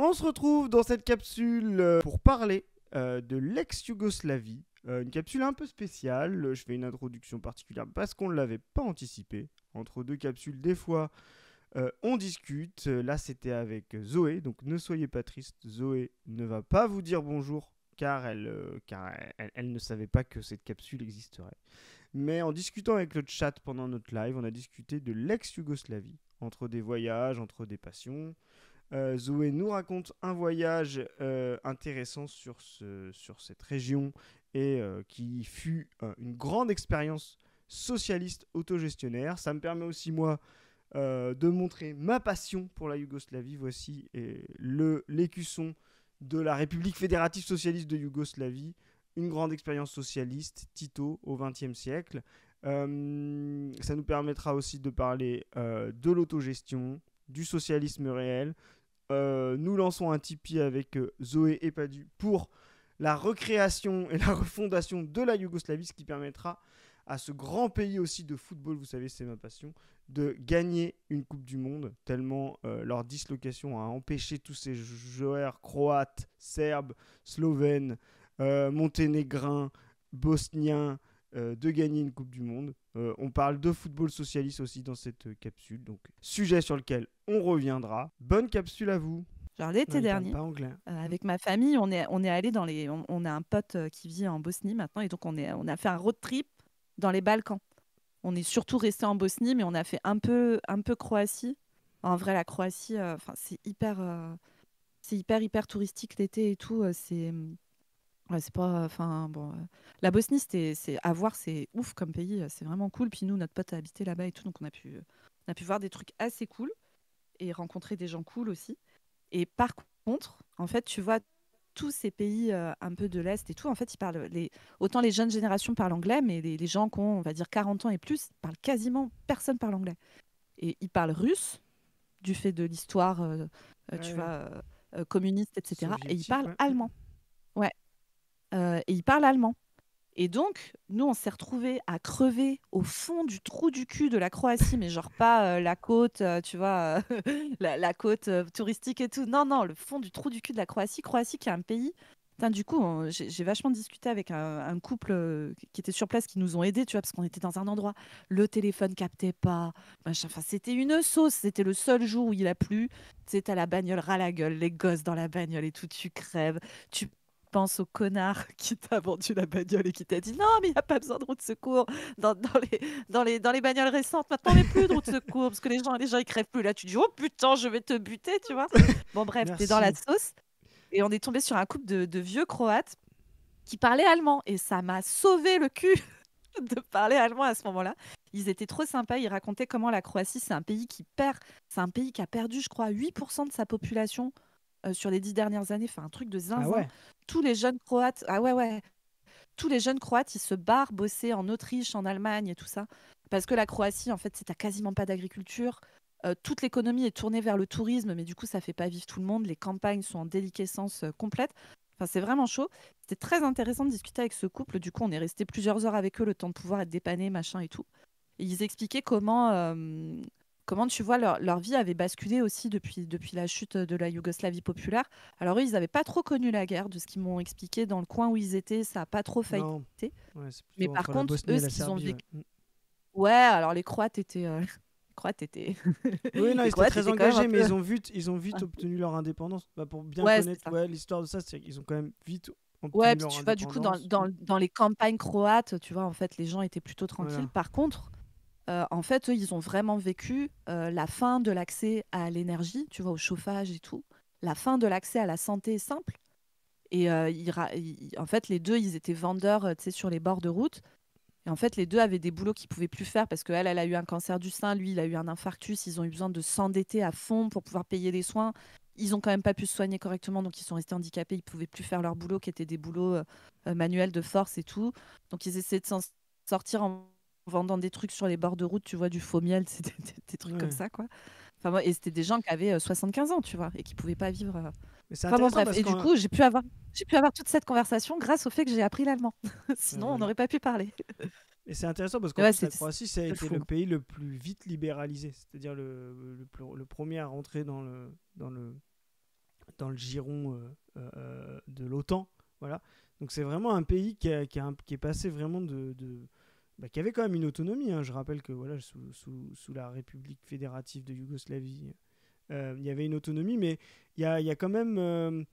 On se retrouve dans cette capsule pour parler de l'ex-Yougoslavie. Une capsule un peu spéciale. Je fais une introduction particulière parce qu'on ne l'avait pas anticipé. Entre deux capsules, des fois, on discute. Là, c'était avec Zoé. Donc, ne soyez pas triste. Zoé ne va pas vous dire bonjour car elle ne savait pas que cette capsule existerait. Mais en discutant avec le chat pendant notre live, on a discuté de l'ex-Yougoslavie. Entre des voyages, entre des passions. Zoé nous raconte un voyage intéressant sur cette région et qui fut une grande expérience socialiste autogestionnaire. Ça me permet aussi, moi, de montrer ma passion pour la Yougoslavie. Voici l'écusson de la République fédérative socialiste de Yougoslavie. Une grande expérience socialiste, Tito, au XXe siècle. Ça nous permettra aussi de parler de l'autogestion, du socialisme réel. Nous lançons un Tipeee avec Zoé et Padu pour la recréation et la refondation de la Yougoslavie, ce qui permettra à ce grand pays aussi de football, vous savez, c'est ma passion, de gagner une Coupe du Monde, tellement leur dislocation a empêché tous ces joueurs croates, serbes, slovènes, monténégrins, bosniens, de gagner une Coupe du Monde. On parle de football socialiste aussi dans cette capsule, donc sujet sur lequel on reviendra. Bonne capsule à vous. Genre l'été dernier, Pas anglais. avec ma famille, on est allé on a un pote qui vit en Bosnie maintenant, et donc on a fait un road trip dans les Balkans. On est surtout resté en Bosnie, mais on a fait un peu Croatie. En vrai, la Croatie, c'est hyper touristique l'été et tout. C'est pas, enfin bon, la Bosnie, c'est à voir, c'est ouf comme pays, c'est vraiment cool. Puis nous, notre pote a habité là-bas et tout, donc on a pu voir des trucs assez cool et rencontrer des gens cool aussi. Et par contre, en fait, tu vois, tous ces pays un peu de l'Est et tout, en fait, autant les jeunes générations parlent anglais, mais les gens qui ont, on va dire, 40 ans et plus, parlent quasiment, personne parle anglais. Et ils parlent russe, du fait de l'histoire, tu vois, communiste, etc. Et ils parlent Ouais. allemand. Ouais. Et ils parlent allemand. Et donc, nous, on s'est retrouvés à crever au fond du trou du cul de la Croatie, mais genre pas la côte, tu vois, la côte touristique et tout. Non, non, le fond du trou du cul de la Croatie. Croatie qui est un pays. Putain, du coup, j'ai vachement discuté avec un couple qui était sur place, qui nous ont aidés, tu vois, parce qu'on était dans un endroit, le téléphone captait pas, machin. Enfin, c'était une sauce. C'était le seul jour où il a plu. Tu sais, t'as la bagnole ras la gueule, les gosses dans la bagnole et tout, tu crèves. Tu pense au connard qui t'a vendu la bagnole et qui t'a dit non, mais il n'y a pas besoin de roue de secours dans les bagnoles récentes. Maintenant, on met plus de roue de secours parce que les gens ils crèvent plus. Là, tu dis oh putain, je vais te buter, tu vois. Bon, bref, t'es dans la sauce. Et on est tombé sur un couple de vieux Croates qui parlaient allemand. Et ça m'a sauvé le cul de parler allemand à ce moment-là. Ils étaient trop sympas. Ils racontaient comment la Croatie, c'est un pays qui perd. C'est un pays qui a perdu, je crois, 8% de sa population sur les 10 dernières années. Enfin, un truc de zinzin. Ah ouais. Tous les jeunes Croates, ah ouais, ouais. Tous les jeunes Croates, ils se barrent bosser en Autriche, en Allemagne et tout ça. Parce que la Croatie, en fait, t'as quasiment pas d'agriculture. Toute l'économie est tournée vers le tourisme, mais du coup, ça fait pas vivre tout le monde. Les campagnes sont en déliquescence complète. Enfin, c'est vraiment chaud. C'était très intéressant de discuter avec ce couple. Du coup, on est resté plusieurs heures avec eux, le temps de pouvoir être dépannés, machin et tout. Et ils expliquaient comment tu vois, leur vie avait basculé aussi depuis la chute de la Yougoslavie populaire. Alors eux, ils n'avaient pas trop connu la guerre, de ce qu'ils m'ont expliqué. Dans le coin où ils étaient, ça n'a pas trop failli. Non. Ouais, c'est Mais plutôt par entre la contre, Bosnie eux, et ce la qu'ils ont Serbie. vécu... Ouais. Ouais, alors les Croates étaient... Oui, non, les ils étaient Croates très étaient quand même engagés, un mais peu... ils ont vite obtenu leur indépendance. Bah, pour bien Ouais, c'est connaître ça. l'histoire de ça, c'est qu'ils ont quand même vite Ouais, obtenu puis leur tu vois, du coup, indépendance. dans les campagnes croates, tu vois, en fait, les gens étaient plutôt tranquilles. Voilà. Par contre, en fait, eux, ils ont vraiment vécu la fin de l'accès à l'énergie, tu vois, au chauffage et tout, la fin de l'accès à la santé simple. Et en fait, les deux, ils étaient vendeurs, tu sais, sur les bords de route. Et en fait, les deux avaient des boulots qu'ils pouvaient plus faire parce qu'elle, elle a eu un cancer du sein, lui, il a eu un infarctus. Ils ont eu besoin de s'endetter à fond pour pouvoir payer les soins. Ils ont quand même pas pu se soigner correctement, donc ils sont restés handicapés. Ils pouvaient plus faire leur boulot, qui étaient des boulots manuels de force et tout. Donc ils essaient de s'en sortir en vendant des trucs sur les bords de route, tu vois, du faux miel, c'était des trucs comme Ouais. ça, quoi. Enfin, et c'était des gens qui avaient 75 ans, tu vois, et qui pouvaient pas vivre. Mais c'est Enfin bon, intéressant bref. parce Et du qu'en coup, j'ai pu avoir toute cette conversation grâce au fait que j'ai appris l'allemand. Sinon, on voilà. n'aurait pas pu parler. Et c'est intéressant parce qu'en Ouais, plus, la Croatie, ça a c'est été fou. le pays le plus vite libéralisé. C'est-à-dire le premier à rentrer dans dans le giron de l'OTAN. Voilà. Donc c'est vraiment un pays qui est passé vraiment qui avait quand même une autonomie. Hein. Je rappelle que voilà, sous la République fédérative de Yougoslavie, il y avait une autonomie, mais il y a quand même...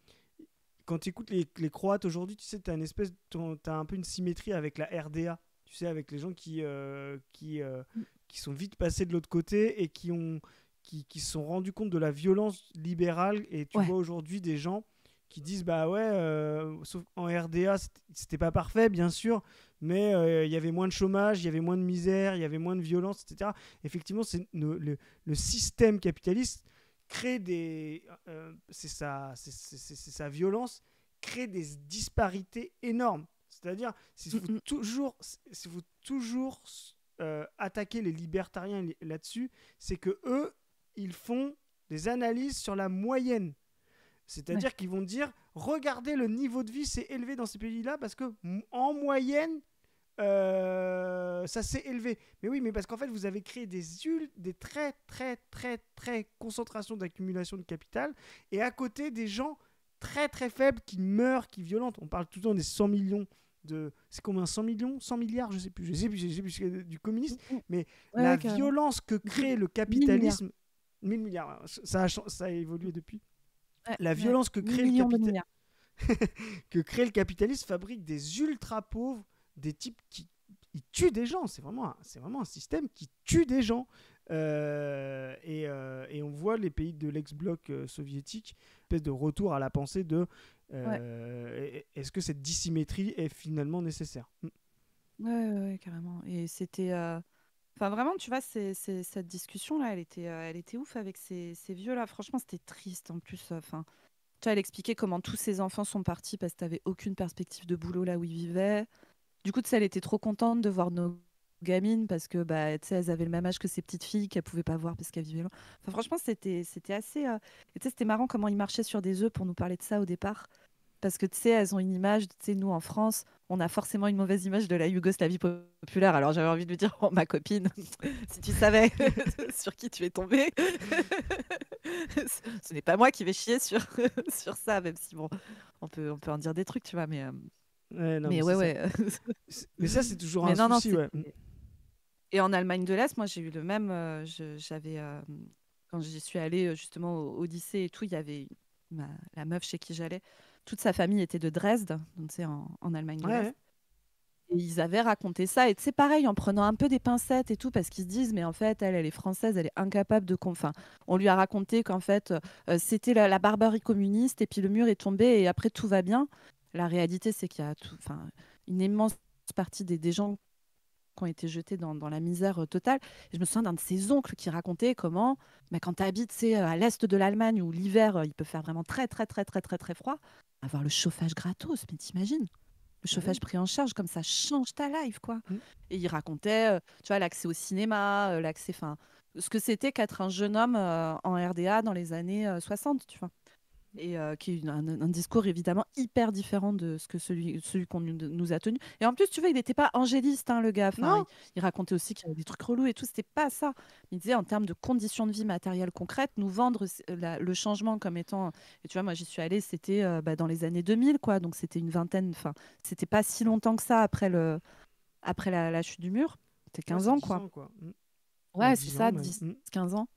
quand tu écoutes les Croates aujourd'hui, tu sais, tu as un peu une symétrie avec la RDA. Tu sais, avec les gens qui sont vite passés de l'autre côté et qui se sont rendus compte de la violence libérale. Et tu vois aujourd'hui des gens qui disent bah ouais, sauf en RDA, c'était pas parfait, bien sûr, mais il y avait moins de chômage, il y avait moins de misère, il y avait moins de violence, etc. Effectivement, le système capitaliste crée c'est sa violence, crée des disparités énormes. C'est-à-dire, s'il faut toujours attaquer les libertariens là-dessus, c'est que eux, ils font des analyses sur la moyenne. C'est-à-dire qu'ils vont dire, regardez, le niveau de vie s'est élevé dans ces pays-là parce que en moyenne, ça s'est élevé. Mais oui, mais parce qu'en fait, vous avez créé des très, très, très, très concentrations d'accumulation de capital et à côté des gens très, très faibles qui meurent, qui violentent. On parle tout le temps des 100 millions de... C'est combien 100 millions 100 milliards Je sais plus du communisme. Mais la violence que crée le capitalisme... 1000 milliards. Ça a évolué depuis. La violence que crée le capitalisme fabrique des ultra pauvres, des types qui ils tuent des gens. C'est vraiment un système qui tue des gens. Et on voit les pays de l'ex-bloc soviétique, espèce de retour à la pensée de est-ce que cette dissymétrie est finalement nécessaire? Ouais, carrément. Et c'était... Enfin, vraiment, tu vois, cette discussion-là, elle était ouf avec ces vieux-là. Franchement, c'était triste en plus. Enfin, tu vois, elle expliquait comment tous ces enfants sont partis parce que tu n'avais aucune perspective de boulot là où ils vivaient. Du coup, tu sais, elle était trop contente de voir nos gamines parce que, bah, tu sais, elles avaient le même âge que ces petites filles qu'elles pouvaient pas voir parce qu'elles vivaient loin. Enfin, franchement, c'était assez... Et tu sais, c'était marrant comment ils marchaient sur des œufs pour nous parler de ça au départ. Parce que, tu sais, elles ont une image, tu sais, nous, en France, on a forcément une mauvaise image de la Yougoslavie populaire. Alors, j'avais envie de lui dire, oh, ma copine, si tu savais sur qui tu es tombée, ce n'est pas moi qui vais chier sur, sur ça, même si, bon, on peut en dire des trucs, tu vois, mais... Mais ouais. Mais ça, c'est toujours Mais un non, souci, ouais. Et en Allemagne de l'Est, moi, j'ai eu le même. J'avais, quand j'y suis allée justement au lycée et tout, il y avait la meuf chez qui j'allais. Toute sa famille était de Dresde, donc c'est en Allemagne de l'Est. Et ils avaient raconté ça. Et c'est pareil, en prenant un peu des pincettes et tout, parce qu'ils se disent, mais en fait, elle est française, elle est incapable de... Enfin, on lui a raconté qu'en fait, c'était la barbarie communiste, et puis le mur est tombé, et après, tout va bien. La réalité, c'est qu'il y a une immense partie des gens qui ont été jetés dans la misère totale. Et je me souviens d'un de ses oncles qui racontait comment, quand tu habites à l'est de l'Allemagne, où l'hiver, il peut faire vraiment très, très, très, très, très, très froid, avoir le chauffage gratos, mais t'imagines? Le chauffage pris en charge, comme ça change ta life, quoi. Et il racontait, tu vois, l'accès au cinéma, ce que c'était qu'être un jeune homme en RDA dans les années 60, tu vois. Et qui est un discours évidemment hyper différent de ce que celui qu'on nous a tenu. Et en plus, tu vois, il n'était pas angéliste, hein, le gars. Enfin, il racontait aussi qu'il y avait des trucs relous et tout. C'était pas ça. Il disait en termes de conditions de vie matérielles concrètes, nous vendre le changement comme étant. Et tu vois, moi, j'y suis allée, c'était dans les années 2000, quoi. Donc c'était une vingtaine. Enfin, c'était pas si longtemps que ça après la chute du mur. C'était 15 ans, 10 quoi. ans, quoi. Ouais, c'est ça, 10-15 ans.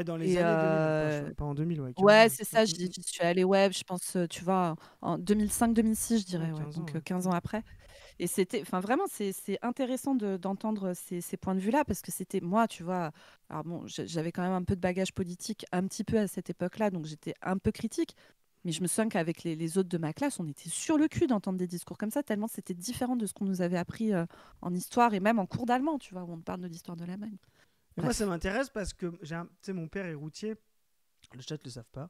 Dans les années 2000, pas en 2000, ouais. Ouais, c'est ça, j'y suis allée, ouais, je pense, tu vois, en 2005-2006, je dirais, ouais, 15 ans, donc ouais. 15 ans après. Et c'était, enfin, vraiment, c'est intéressant d'entendre ces points de vue-là, parce que c'était, moi, tu vois, alors bon, j'avais quand même un peu de bagage politique, un petit peu à cette époque-là, donc j'étais un peu critique. Mais je me souviens qu'avec les autres de ma classe, on était sur le cul d'entendre des discours comme ça, tellement c'était différent de ce qu'on nous avait appris en histoire et même en cours d'allemand, tu vois, où on parle de l'histoire de l'Allemagne. Moi, ça m'intéresse parce que mon père est routier. Le chat ne le savent pas.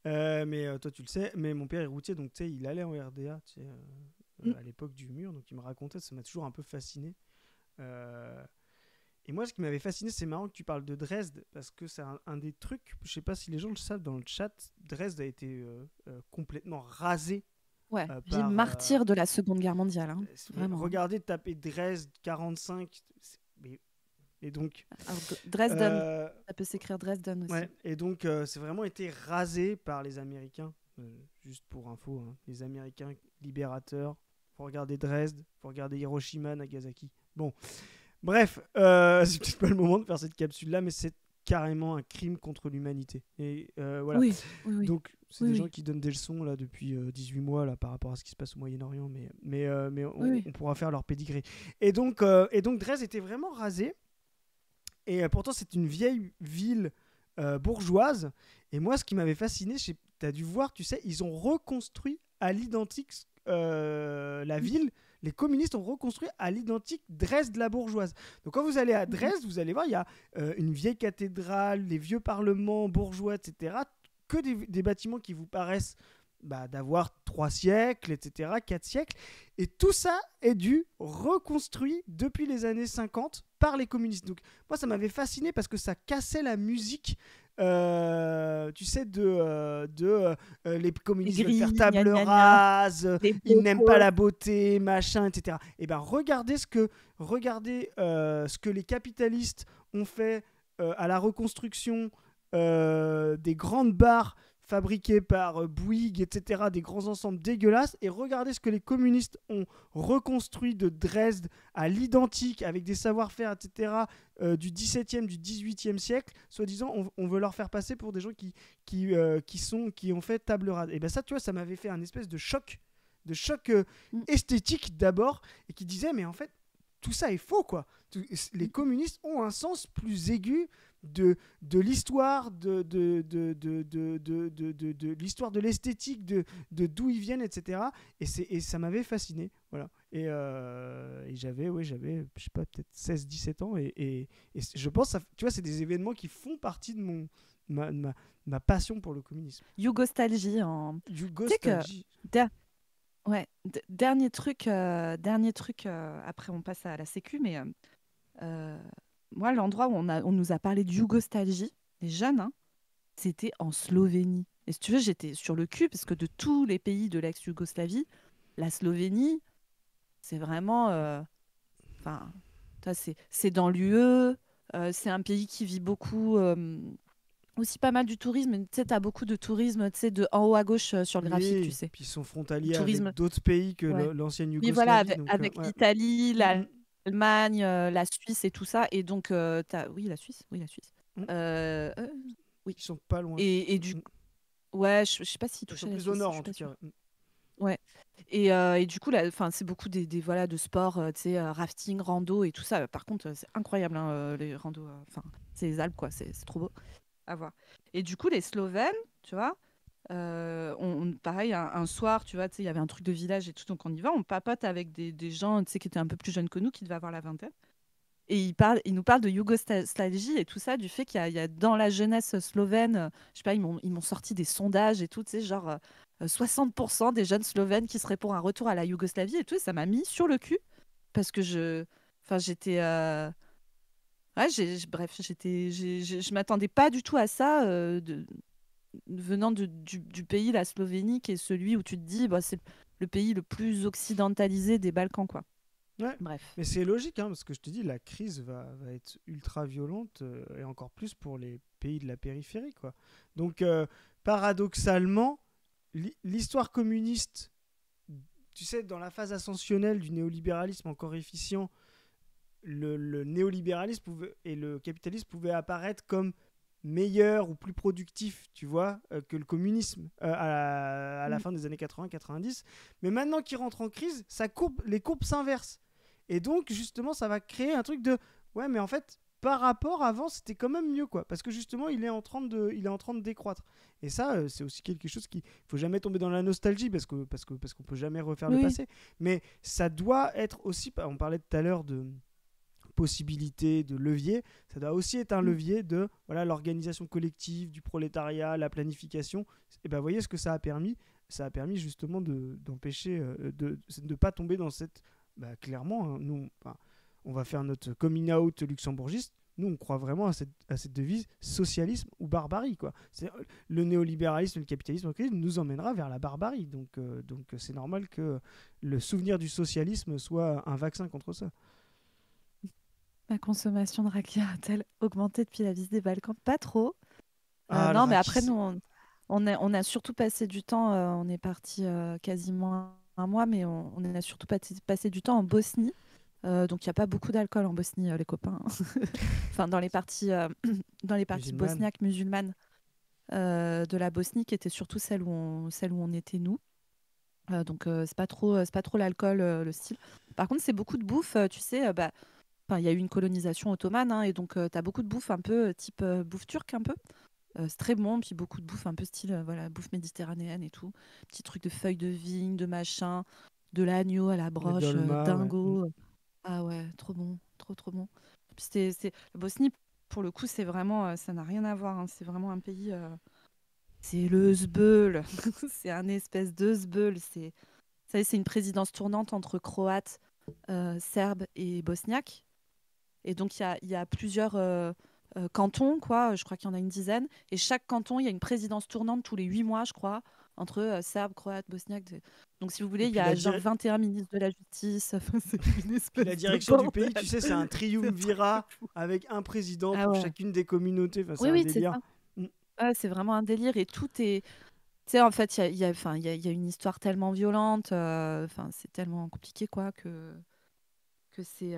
Mais toi, tu le sais. Mais mon père est routier, donc tu sais, il allait en RDA à l'époque du mur. Donc il me racontait, ça m'a toujours un peu fasciné. Et moi, ce qui m'avait fasciné, c'est marrant que tu parles de Dresde, parce que c'est un des trucs, je sais pas si les gens le savent dans le chat, Dresde a été complètement rasé. Ouais, ville martyre de la Seconde Guerre mondiale. Hein, vraiment. Regardez, taper Dresde 45, et donc alors, Dresden, ça peut s'écrire Dresden aussi. Ouais, et donc c'est vraiment été rasé par les Américains juste pour info, hein, les Américains libérateurs, faut regarder Dresde, faut regarder Hiroshima, Nagasaki. Bon, bref, c'est peut-être pas le moment de faire cette capsule-là, mais c'est carrément un crime contre l'humanité. Et voilà. Oui, oui, oui, Donc, c'est oui, des gens oui, qui donnent des leçons là depuis 18 mois là, par rapport à ce qui se passe au Moyen-Orient, mais oui, oui. on pourra faire leur pédigré. Et donc Dresde était vraiment rasé. Et pourtant, c'est une vieille ville bourgeoise. Et moi, ce qui m'avait fasciné, tu as dû voir, tu sais, ils ont reconstruit à l'identique la ville. Les communistes ont reconstruit à l'identique Dresde la bourgeoise. Donc quand vous allez à Mhm. Dresde, vous allez voir, il y a une vieille cathédrale, les vieux parlements bourgeois, etc. Que des bâtiments qui vous paraissent d'avoir 3 siècles, etc., 4 siècles. Et tout ça est dû reconstruit depuis les années 50 par les communistes. Donc moi, ça m'avait fasciné parce que ça cassait la musique. Tu sais, les Les communistes veulent faire grilles, gna table gna gna, rase, les ils n'aiment pas bocaux. la beauté, machin, etc. Et ben regardez ce que les capitalistes ont fait à la reconstruction des grandes barres fabriqués par Bouygues, etc., des grands ensembles dégueulasses, et regardez ce que les communistes ont reconstruit de Dresde à l'identique, avec des savoir-faire, etc., du 17e, du 18e siècle, soi-disant, on veut leur faire passer pour des gens qui ont fait table rase. Et bien ça, tu vois, ça m'avait fait un espèce de choc Mm, esthétique d'abord, et qui disait, mais en fait, tout ça est faux, quoi. Les mm. communistes ont un sens plus aigu de l'histoire, de l'histoire de l'esthétique, d'où ils viennent, etc. Et ça m'avait fasciné. Voilà. Et j'avais, je sais pas, peut-être 16-17 ans. Et je pense, tu vois, c'est des événements qui font partie de ma passion pour le communisme. Yougostalgie en. Tu sais que Yougostalgie. der- ouais, dernier truc. Après, on passe à la sécu, mais euh, moi, l'endroit où on nous a parlé de Yougostalgie, les jeunes, hein, c'était en Slovénie. Et si tu veux, j'étais sur le cul parce que de tous les pays de l'ex-Yougoslavie, la Slovénie, c'est vraiment, enfin, toi, c'est dans l'UE. C'est un pays qui vit beaucoup. Aussi pas mal du tourisme. Tu sais, t'as beaucoup de tourisme, tu sais, de en haut à gauche sur le graphique, tu Oui, sais. puis ils sont Du frontiers avec tourisme, d'autres pays que ouais. l'ancienne Oui, voilà, Yougoslavie. Donc, avec ouais. l'Italie, Mm, mm, l'Allemagne, la Suisse et tout ça. Et donc, oui, la Suisse, oui, la Suisse. mm. Euh, euh, oui. Ils sont pas loin. Et du Mm. coup, ouais, je sais pas s'il Ils sont touchait la plus au Suisse, je nord, suis en tout pas cas. sûre. Ouais. Mm. Ouais. Et du coup, c'est beaucoup voilà, de sport, tu sais, rafting, rando et tout ça. Par contre, c'est incroyable, hein, les randos. Enfin, c'est les Alpes, quoi. C'est trop beau à voir. Et du coup, les Slovènes, tu vois, pareil, un soir, tu vois, tu sais, il y avait un truc de village et tout, donc on y va. On papote avec des gens, tu sais, qui étaient un peu plus jeunes que nous, qui devaient avoir la vingtaine. Et ils nous parlent de Yougoslavie et tout ça, du fait qu'il y a dans la jeunesse slovène, je sais pas, ils m'ont sorti des sondages et tout, tu sais, genre 60% des jeunes Slovènes qui seraient pour un retour à la Yougoslavie et tout, et ça m'a mis sur le cul parce que enfin, j'étais, ouais, bref, je m'attendais pas du tout à ça venant du pays, la Slovénie, qui est celui où tu te dis, bah, c'est le pays le plus occidentalisé des Balkans, quoi. Ouais. Bref. Mais c'est logique, hein, parce que je te dis, la crise va être ultra violente, et encore plus pour les pays de la périphérie, quoi. Donc, paradoxalement, l'histoire communiste, tu sais, dans la phase ascensionnelle du néolibéralisme encore efficient, le néolibéralisme et le capitalisme pouvaient apparaître comme meilleur ou plus productif, tu vois, que le communisme à la Mm. fin des années 80-90. Mais maintenant qu'il rentre en crise, les courbes s'inversent. Et donc, justement, ça va créer un truc de ouais, mais en fait, par rapport à avant, c'était quand même mieux, quoi. Parce que justement, il est en train de décroître. Et ça, c'est aussi quelque chose qui. Il faut jamais tomber dans la nostalgie parce qu'on peut jamais refaire le Oui, passé. Mais ça doit être aussi. On parlait tout à l'heure de possibilité de levier, ça doit aussi être un oui. levier de voilà l'organisation collective, du prolétariat, la planification. Et ben voyez ce que ça a permis. Ça a permis justement d'empêcher de ne pas tomber dans cette. Clairement, hein, nous, on va faire notre coming out luxembourgiste. Nous, on croit vraiment à cette devise socialisme ou barbarie, quoi. Le néolibéralisme, le capitalisme nous emmènera vers la barbarie. Donc c'est normal que le souvenir du socialisme soit un vaccin contre ça. Ma consommation de rakia a-t-elle augmenté depuis la visite des Balkans? Pas trop. Ah, le Non, mais raki, après, c'est nous, bon. On a surtout passé du temps, on est parti quasiment un mois, mais on a surtout passé du temps en Bosnie. Donc il n'y a pas beaucoup d'alcool en Bosnie, les copains. Enfin, dans les parties Musulmane. bosniaques musulmanes de la Bosnie, qui étaient surtout celles où on était nous. Donc c'est pas trop l'alcool, le style. Par contre, c'est beaucoup de bouffe, tu sais. Bah, enfin, il y a eu une colonisation ottomane, hein, et donc tu as beaucoup de bouffe un peu type bouffe turque un peu. C'est très bon, puis beaucoup de bouffe un peu style voilà, bouffe méditerranéenne et tout. Petits trucs de feuilles de vigne, de machin, de l'agneau à la Les broche, dolmas, ouais. dingo. Ah ouais, trop bon, trop trop bon. Puis la Bosnie, pour le coup, c'est vraiment, ça n'a rien à voir, hein. C'est vraiment un pays, c'est le zbeul. C'est un espèce de zbeul. C'est une présidence tournante entre Croates, Serbes et Bosniaques. Et donc, il y a plusieurs cantons, quoi. Je crois qu'il y en a une dizaine. Et chaque canton, il y a une présidence tournante tous les 8 mois, je crois, entre Serbes, Croates, Bosniaques. Donc, si vous voulez, Et il y puis a genre 21 ministres de la justice. Enfin, c'est une puis la espèce de direction du pays, tu bordel. sais, c'est un C'est un truc de triumvirat fou. avec un président Ah pour ouais. chacune des communautés. Enfin, c'est Oui, un oui, c'est délire. ça. Mm. Ouais, c'est vraiment un délire. Et tout est. Tu sais, en fait, enfin, il y a une histoire tellement violente. Enfin, c'est tellement compliqué, quoi, que c'est.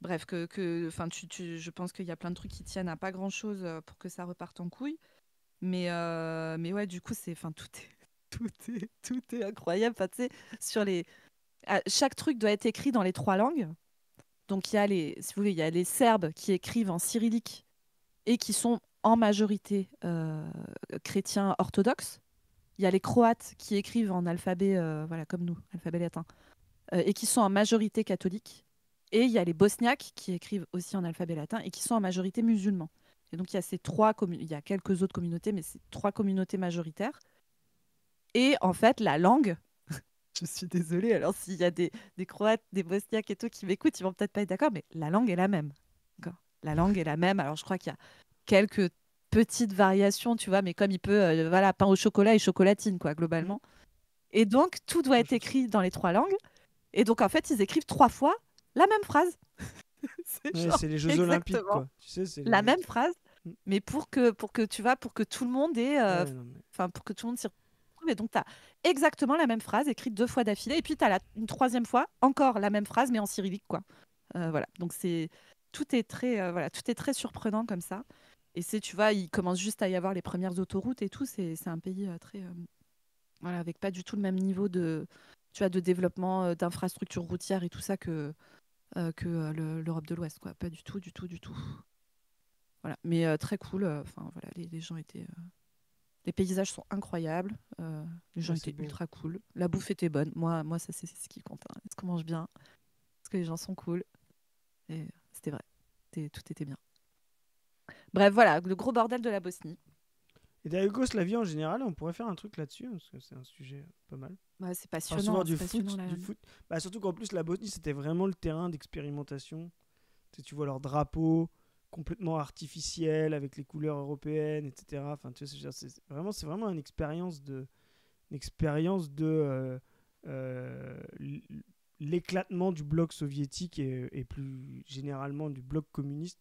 Bref, enfin, je pense qu'il y a plein de trucs qui tiennent à pas grand-chose pour que ça reparte en couille. Mais ouais, du coup, enfin, tout est incroyable. Enfin, tu sais, chaque truc doit être écrit dans les 3 langues. Donc, si vous voulez, il y a les Serbes qui écrivent en cyrillique et qui sont en majorité chrétiens orthodoxes. Il y a les Croates qui écrivent en alphabet, voilà, comme nous, alphabet latin, et qui sont en majorité catholiques. Et il y a les Bosniaques qui écrivent aussi en alphabet latin et qui sont en majorité musulmans. Et donc il y a il y a quelques autres communautés, mais c'est 3 communautés majoritaires. Et en fait, la langue, je suis désolée, alors s'il y a des Croates, des Bosniaques et tout qui m'écoutent, ils vont peut-être pas être d'accord, mais la langue est la même. D'accord. La langue est la même. Alors je crois qu'il y a quelques petites variations, tu vois, mais comme il peut, voilà, pain au chocolat et chocolatine, quoi, Mm. globalement. Et donc, tout doit Moi, être je trouve ça. écrit dans les 3 langues. Et donc, en fait, ils écrivent 3 fois la même phrase. C'est Ouais, genre c'est les Jeux Olympiques, exactement quoi. Tu sais, c'est la les. même phrase, Mm. mais pour que tu vois, pour que tout le monde ait, Ouais, non, mais. enfin, pour que tout le monde s'y retrouve. Et donc, tu as exactement la même phrase écrite 2 fois d'affilée. Et puis, tu as une troisième fois, encore la même phrase, mais en cyrillique, quoi. Voilà. Donc, tout est très surprenant comme ça. Et tu vois, il commence juste à y avoir les premières autoroutes et tout. C'est un pays très, voilà, avec pas du tout le même niveau de développement d'infrastructures routières et tout ça que l'Europe de l'Ouest, quoi. Pas du tout, du tout, du tout. Voilà. Mais très cool. Enfin, voilà, les gens étaient. Les paysages sont incroyables. Les gens Ouais, c'est étaient beau. ultra cool. La bouffe était bonne. Moi ça, c'est ce qui compte, hein. Est-ce qu'on mange bien? Est-ce que les gens sont cool? Et c'était vrai. Tout était bien. Bref, voilà, le gros bordel de la Bosnie. Et la Yougoslavie en général, on pourrait faire un truc là-dessus, hein, parce que c'est un sujet pas mal. Ouais, c'est On parle souvent passionnant, du c'est passionnant foot, là. du foot. Bah, surtout qu'en plus, la Bosnie, c'était vraiment le terrain d'expérimentation. Tu vois leur drapeau complètement artificiel avec les couleurs européennes, etc. Enfin, tu vois, c'est vraiment une expérience de euh, l'éclatement du bloc soviétique et plus généralement du bloc communiste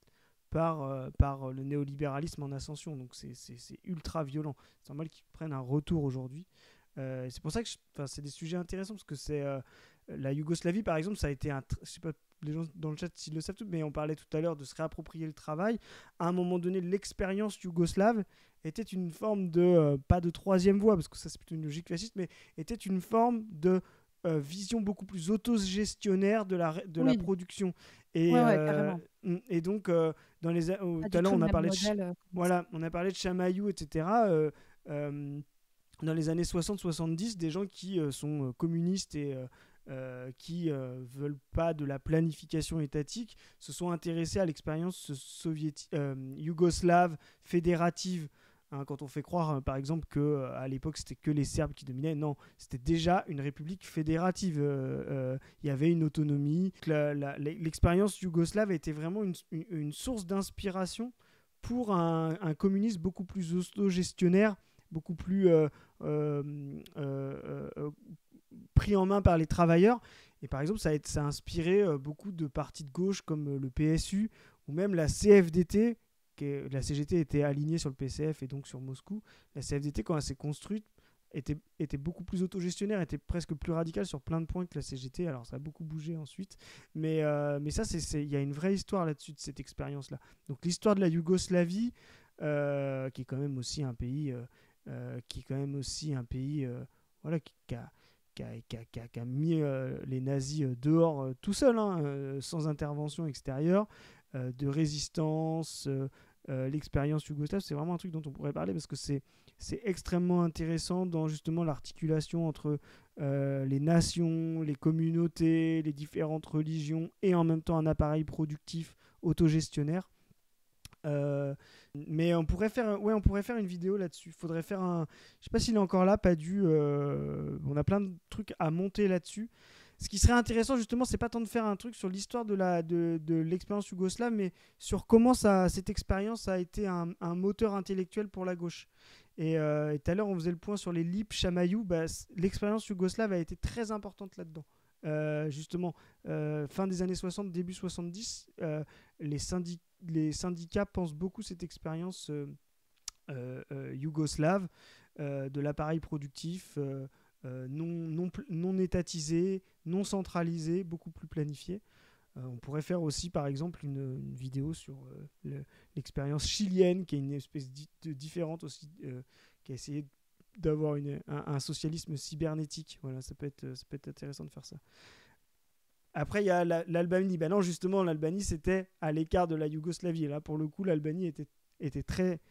par le néolibéralisme en ascension. Donc c'est ultra violent. C'est normal qu'ils prennent un retour aujourd'hui. C'est pour ça que c'est des sujets intéressants parce que c'est la Yougoslavie par exemple, ça a été je sais pas les gens dans le chat s'ils le savent tout, mais on parlait tout à l'heure de se réapproprier le travail. À un moment donné, l'expérience yougoslave était une forme de pas de troisième voie parce que ça c'est plutôt une logique fasciste, mais était une forme de vision beaucoup plus autogestionnaire de la Oui, production. Et, ouais, ouais, euh, carrément. et donc, Pas tout à du l'heure, tout le on a même parlé modèle. voilà, on a parlé de Chamaillou, etc. Dans les années 60-70, des gens qui sont communistes et qui veulent pas de la planification étatique se sont intéressés à l'expérience yougoslave fédérative. Hein, quand on fait croire, par exemple, que à l'époque c'était que les Serbes qui dominaient, non, c'était déjà une république fédérative. Il y avait une autonomie. L'expérience yougoslave était vraiment une source d'inspiration pour un communisme beaucoup plus autogestionnaire, beaucoup plus euh, euh, euh, pris en main par les travailleurs. Et par exemple, ça a inspiré beaucoup de partis de gauche comme le PSU ou même la CFDT, la CGT était alignée sur le PCF et donc sur Moscou. La CFDT, quand elle s'est construite, était beaucoup plus autogestionnaire, était presque plus radicale sur plein de points que la CGT. Alors ça a beaucoup bougé ensuite, mais ça, il y a une vraie histoire là-dessus de cette expérience-là. Donc l'histoire de la Yougoslavie, qui est quand même aussi un pays, voilà, qui a mis les nazis dehors tout seul, hein, sans intervention extérieure, de résistance. L'expérience yougoslave, c'est vraiment un truc dont on pourrait parler parce que c'est extrêmement intéressant dans justement l'articulation entre les nations, les communautés, les différentes religions et en même temps un appareil productif autogestionnaire. Mais on pourrait faire une vidéo là-dessus. Faudrait faire je sais pas s'il est encore là, pas dû. On a plein de trucs à monter là-dessus. Ce qui serait intéressant justement, c'est pas tant de faire un truc sur l'histoire de l'expérience yougoslave, mais sur comment cette expérience a été un moteur intellectuel pour la gauche. Et tout à l'heure, on faisait le point sur les Lip, Chamaillou. L'expérience yougoslave a été très importante là-dedans. Justement, fin des années 60, début 70, les syndicats pensent beaucoup cette expérience yougoslave, de l'appareil productif non étatisé, non centralisé, beaucoup plus planifié. On pourrait faire aussi, par exemple, une vidéo sur l'expérience chilienne, qui est une espèce de différente aussi, qui a essayé d'avoir un socialisme cybernétique. Voilà, ça peut être intéressant de faire ça. Après, il y a l'Albanie. Ben non, justement, l'Albanie, c'était à l'écart de la Yougoslavie. Et là, pour le coup, l'Albanie était très,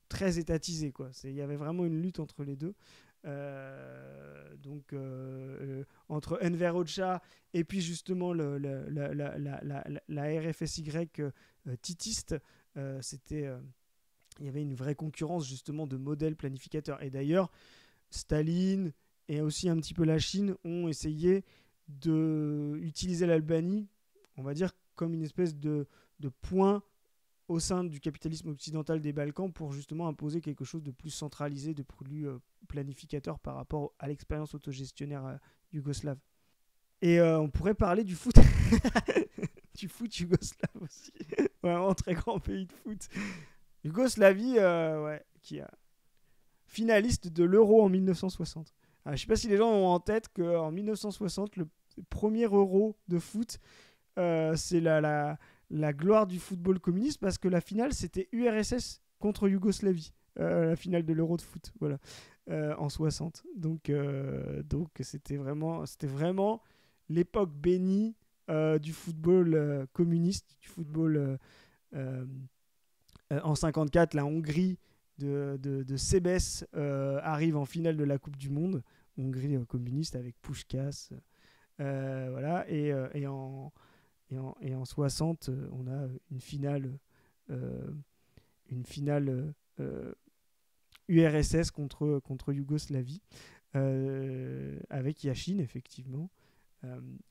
très étatisée, quoi. Il y avait vraiment une lutte entre les deux. Entre Enver Hoxha et puis justement la RFSY titiste, il y avait une vraie concurrence justement de modèles planificateurs. Et d'ailleurs, Staline et aussi un petit peu la Chine ont essayé d'utiliser l'Albanie, on va dire, comme une espèce de point au sein du capitalisme occidental des Balkans pour justement imposer quelque chose de plus centralisé, de plus planificateur par rapport à l'expérience autogestionnaire yougoslave. Et on pourrait parler du foot. Du foot yougoslave aussi. Vraiment un très grand pays de foot. Yougoslavie, qui a finaliste de l'Euro en 1960. Je ne sais pas si les gens ont en tête qu'en 1960, le premier Euro de foot, c'est la gloire du football communiste, parce que la finale, c'était URSS contre Yougoslavie, la finale de l'Euro de foot, voilà, en 60. Donc c'était vraiment l'époque bénie du football communiste, du football en 54, la Hongrie de Sebeş arrive en finale de la Coupe du Monde, Hongrie communiste avec Puskás, voilà, et en 60, on a une finale URSS contre Yougoslavie, avec Yashin, effectivement.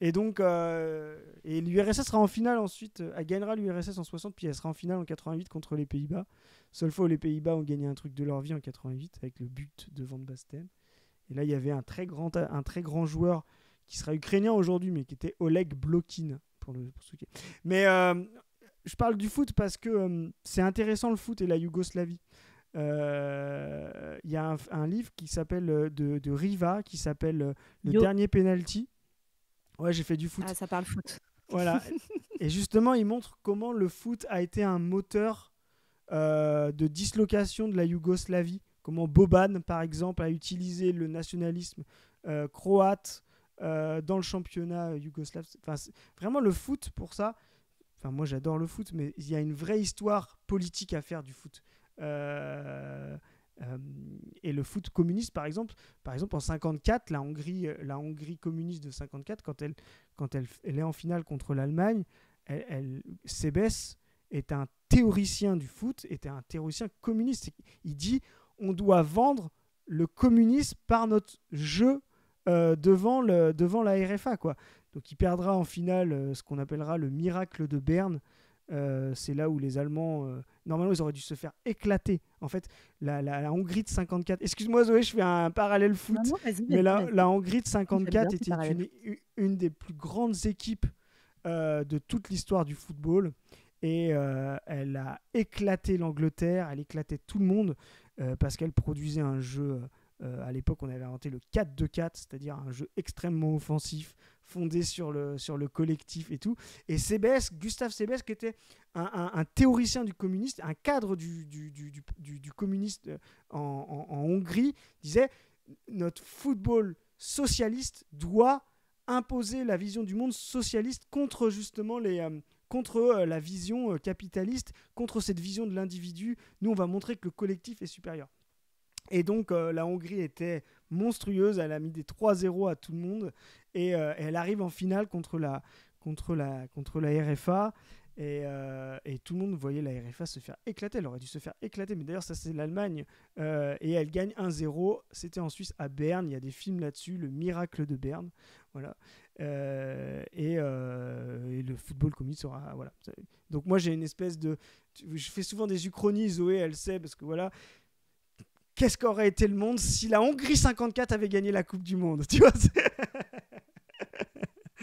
Et donc, et l'URSS sera en finale ensuite, elle gagnera l'URSS en 60, puis elle sera en finale en 88 contre les Pays-Bas. Seule fois où les Pays-Bas ont gagné un truc de leur vie en 88, avec le but de Van Basten. Et là, il y avait un très grand joueur qui sera ukrainien aujourd'hui, mais qui était Oleg Blokin. Mais je parle du foot parce que c'est intéressant, le foot et la Yougoslavie. Il y a un livre qui s'appelle de Riva, qui s'appelle Le dernier penalty. Ouais, j'ai fait du foot. Ah, ça parle foot. Voilà. Et justement, il montre comment le foot a été un moteur de dislocation de la Yougoslavie. Comment Boban, par exemple, a utilisé le nationalisme croate dans le championnat yougoslave. Vraiment, le foot, pour ça, moi j'adore le foot, mais il y a une vraie histoire politique à faire du foot. Et le foot communiste, par exemple en 54, la Hongrie communiste de 54, quand elle est en finale contre l'Allemagne, Sebeş est un théoricien du foot, était un théoricien communiste. Il dit on doit vendre le communisme par notre jeu devant la RFA, quoi. Donc il perdra en finale ce qu'on appellera le miracle de Berne. C'est là où les Allemands, normalement, ils auraient dû se faire éclater. En fait, la Hongrie de 54... Excuse-moi Zoé, je fais un parallèle foot. Non, vas-y, mais la Hongrie de 54 était une des plus grandes équipes de toute l'histoire du football. et elle a éclaté l'Angleterre, elle éclatait tout le monde parce qu'elle produisait un jeu. À l'époque, on avait inventé le 4-2-4, c'est-à-dire un jeu extrêmement offensif, fondé sur le collectif et tout. Et Gustave Sebesk, qui était un théoricien du communiste, un cadre du communiste en Hongrie, disait notre football socialiste doit imposer la vision du monde socialiste contre justement contre la vision capitaliste, contre cette vision de l'individu. Nous, on va montrer que le collectif est supérieur. Et donc, la Hongrie était monstrueuse. Elle a mis des 3-0 à tout le monde. Et elle arrive en finale contre la RFA. Et tout le monde voyait la RFA se faire éclater. Elle aurait dû se faire éclater. Mais d'ailleurs, ça, c'est l'Allemagne. Et elle gagne 1-0. C'était en Suisse, à Berne. Il y a des films là-dessus. Le miracle de Berne. Voilà. Et le football communiste sera... Voilà. Donc, moi, j'ai une espèce de... Je fais souvent des uchronies. Zoé, elle sait. Parce que voilà... Qu'est-ce qu'aurait été le monde si la Hongrie 54 avait gagné la Coupe du Monde, tu vois.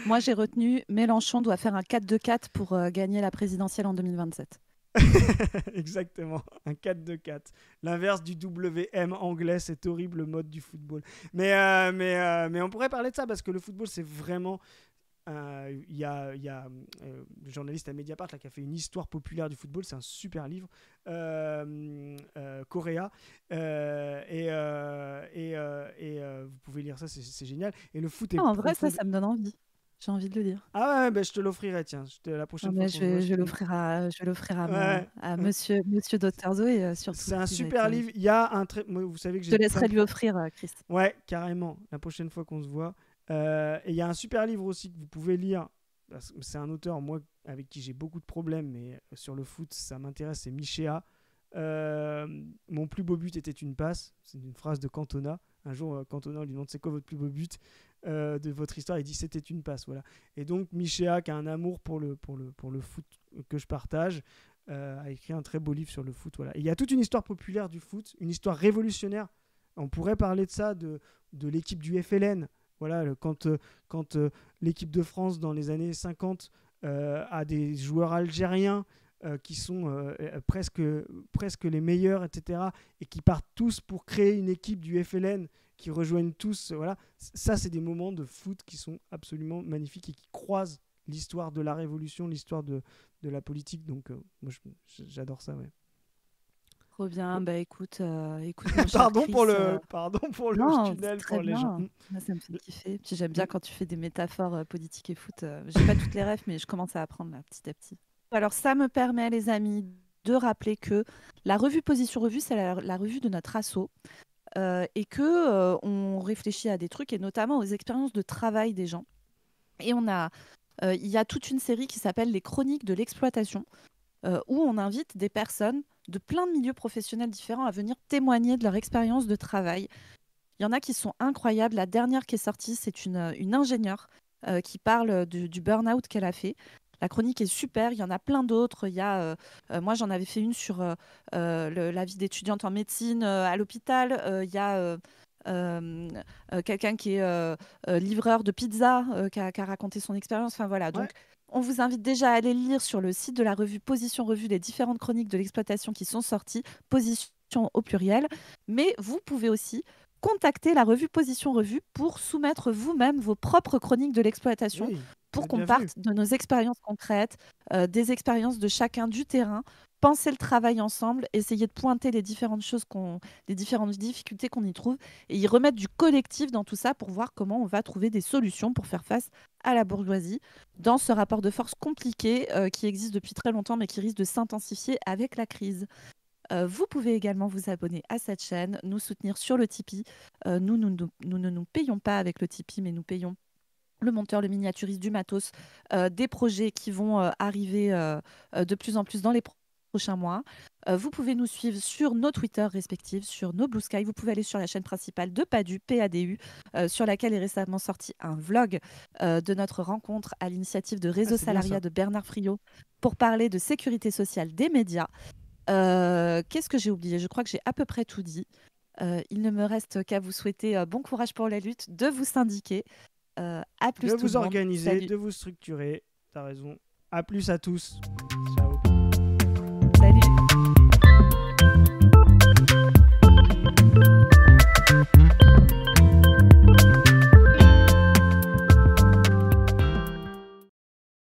Moi, j'ai retenu Mélenchon doit faire un 4-2-4 pour gagner la présidentielle en 2027. Exactement, un 4-2-4. L'inverse du WM anglais, cet horrible mode du football. Mais on pourrait parler de ça parce que le football, c'est vraiment... Il y a le journaliste à Mediapart là, qui a fait une histoire populaire du football, c'est un super livre, Correa, vous pouvez lire ça, c'est génial. Et le foot est en vrai, ça me donne envie. J'ai envie de le lire. Ah ouais, bah, je te l'offrirai, tiens. La prochaine fois. Je vais l'offrir à monsieur Dr Zoé, surtout. C'est un super livre. Il y a un vous savez que je te laisserai lui offrir, Christ. Ouais, carrément. La prochaine fois qu'on se voit. Et il y a un super livre aussi que vous pouvez lire. C'est un auteur, moi, avec qui j'ai beaucoup de problèmes, mais sur le foot, ça m'intéresse. C'est Michéa. Mon plus beau but était une passe. C'est une phrase de Cantona. Un jour, Cantona lui demande c'est quoi votre plus beau but de votre histoire. Il dit c'était une passe. Voilà. Et donc, Michéa, qui a un amour pour le foot que je partage, a écrit un très beau livre sur le foot. Voilà. Et il y a toute une histoire populaire du foot, une histoire révolutionnaire. On pourrait parler de ça, de l'équipe du FLN. Voilà, quand l'équipe de France, dans les années 50, a des joueurs algériens qui sont presque les meilleurs, etc., et qui partent tous pour créer une équipe du FLN, qui rejoignent tous. Voilà. Ça, c'est des moments de foot qui sont absolument magnifiques et qui croisent l'histoire de la Révolution, l'histoire de la politique. Donc, moi, j'adore ça, ouais. Trop bien, bah écoute pardon, Chris, pour le tunnel pour les gens. Moi, ça me fait kiffer. Puis j'aime bien quand tu fais des métaphores politiques et foot. J'ai pas toutes les rêves, mais je commence à apprendre là, petit à petit. Alors ça me permet, les amis, de rappeler que la revue Position Revue, c'est la revue de notre asso, et que on réfléchit à des trucs et notamment aux expériences de travail des gens. Et il y a toute une série qui s'appelle les Chroniques de l'exploitation, où on invite des personnes de plein de milieux professionnels différents à venir témoigner de leur expérience de travail. Il y en a qui sont incroyables. La dernière qui est sortie, c'est une ingénieure qui parle du burn-out qu'elle a fait. La chronique est super. Il y en a plein d'autres. Moi, j'en avais fait une sur la vie d'étudiante en médecine à l'hôpital. Il y a quelqu'un qui est livreur de pizza qui a raconté son expérience. Enfin voilà. Donc, on vous invite déjà à aller lire sur le site de la revue Position Revue les différentes chroniques de l'exploitation qui sont sorties, Position au pluriel. Mais vous pouvez aussi contacter la revue Position Revue pour soumettre vous-même vos propres chroniques de l'exploitation, pour qu'on parte de nos expériences concrètes, des expériences de chacun du terrain, penser le travail ensemble, essayer de pointer les différentes choses les différentes difficultés qu'on y trouve et y remettre du collectif dans tout ça pour voir comment on va trouver des solutions pour faire face à la bourgeoisie dans ce rapport de force compliqué qui existe depuis très longtemps mais qui risque de s'intensifier avec la crise. Vous pouvez également vous abonner à cette chaîne, nous soutenir sur le Tipeee. Nous ne nous payons pas avec le Tipeee, mais nous payons le monteur, le miniaturiste, du matos, des projets qui vont arriver de plus en plus dans les prochains mois. Vous pouvez nous suivre sur nos Twitter respectifs, sur nos Blue Sky. Vous pouvez aller sur la chaîne principale de PADU, PADU, sur laquelle est récemment sorti un vlog de notre rencontre à l'initiative de Réseau Salariat de Bernard Friot pour parler de sécurité sociale des médias. Qu'est-ce que j'ai oublié? Je crois que j'ai à peu près tout dit. Il ne me reste qu'à vous souhaiter bon courage pour la lutte, de vous syndiquer. À plus, de tout vous le monde. organiser, Salut. de vous structurer. T'as raison. À plus à tous. Ciao. Salut.